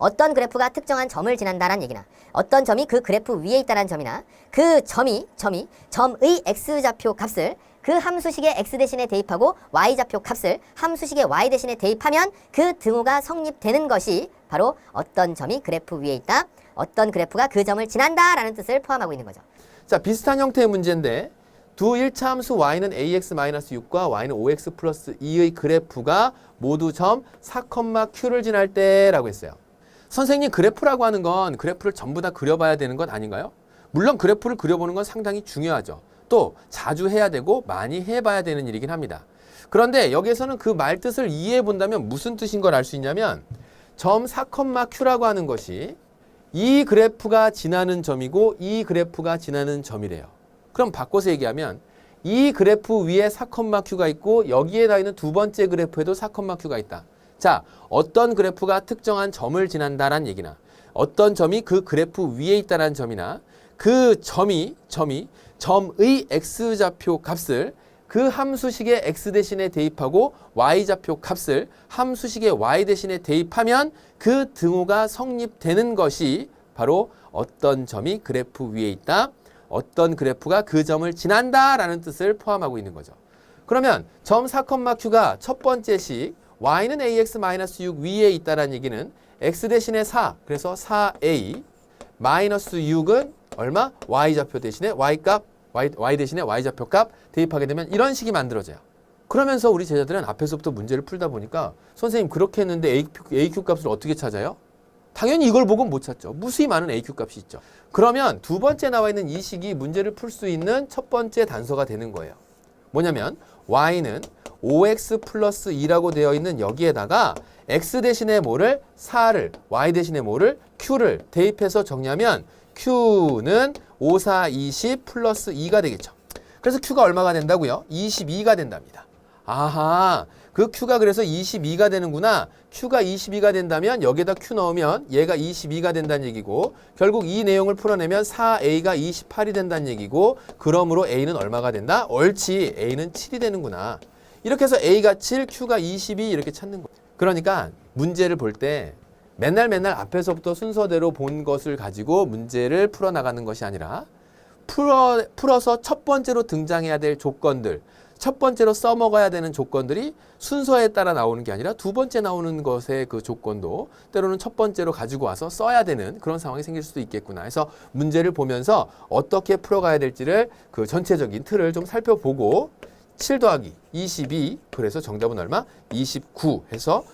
어떤 그래프가 특정한 점을 지난다라는 얘기나 어떤 점이 그 그래프 위에 있다는 점이나 그 점의 x좌표 값을 그 함수식의 x 대신에 대입하고 y좌표 값을 함수식의 y 대신에 대입하면 그 등호가 성립되는 것이 바로 어떤 점이 그래프 위에 있다, 어떤 그래프가 그 점을 지난다 라는 뜻을 포함하고 있는 거죠. 자, 비슷한 형태의 문제인데 두 1차 함수 y는 ax-6과 y는 5x 플러스 2의 그래프가 모두 점 4,q를 지날 때라고 했어요. 선생님, 그래프라고 하는 건 그래프를 전부 다 그려봐야 되는 것 아닌가요? 물론 그래프를 그려보는 건 상당히 중요하죠. 또 자주 해야 되고 많이 해봐야 되는 일이긴 합니다. 그런데 여기에서는 그 말 뜻을 이해해 본다면 무슨 뜻인 걸 알 수 있냐면 점 4,q라고 하는 것이 이 그래프가 지나는 점이고 이 그래프가 지나는 점이래요. 그럼 바꿔서 얘기하면 이 그래프 위에 4,q가 있고 여기에 나 있는 두 번째 그래프에도 4,q가 있다. 자, 어떤 그래프가 특정한 점을 지난다란 얘기나 어떤 점이 그 그래프 위에 있다는 점이나 그 점의 x좌표 값을 그 함수식의 x 대신에 대입하고 y좌표 값을 함수식의 y 대신에 대입하면 그 등호가 성립되는 것이 바로 어떤 점이 그래프 위에 있다, 어떤 그래프가 그 점을 지난다 라는 뜻을 포함하고 있는 거죠. 그러면 점 4,q가 첫 번째 식 y는 ax-6 위에 있다는 얘기는 x 대신에 4, 그래서 4a 마이너스 6은 얼마? y좌표 대신에 y값, y 대신에 y좌표 값 대입하게 되면 이런 식이 만들어져요. 그러면서 우리 제자들은 앞에서부터 문제를 풀다 보니까 선생님 그렇게 했는데 AQ 값을 어떻게 찾아요? 당연히 이걸 보고 못 찾죠. 무수히 많은 AQ 값이 있죠. 그러면 두 번째 나와 있는 이 식이 문제를 풀 수 있는 첫 번째 단서가 되는 거예요. 뭐냐면 y는 5x 플러스 2라고 되어 있는 여기에다가 x 대신에 뭐를? 4를, y 대신에 뭐를? q를 대입해서 정리하면 q는 5, 4, 20 플러스 2가 되겠죠. 그래서 q가 얼마가 된다고요? 22가 된답니다. 아하, 그 q가 그래서 22가 되는구나. q가 22가 된다면 여기에다 q 넣으면 얘가 22가 된다는 얘기고 결국 이 내용을 풀어내면 4a가 28이 된다는 얘기고 그러므로 a는 얼마가 된다? 옳지, a는 7이 되는구나. 이렇게 해서 a가 7, q가 22 이렇게 찾는 거예요. 그러니까 문제를 볼 때 맨날 앞에서부터 순서대로 본 것을 가지고 문제를 풀어나가는 것이 아니라 풀어서 첫 번째로 등장해야 될 조건들, 첫 번째로 써먹어야 되는 조건들이 순서에 따라 나오는 게 아니라 두 번째 나오는 것의 그 조건도 때로는 첫 번째로 가지고 와서 써야 되는 그런 상황이 생길 수도 있겠구나 해서 문제를 보면서 어떻게 풀어가야 될지를 그 전체적인 틀을 좀 살펴보고 7 더하기 22, 그래서 정답은 얼마? 29 해서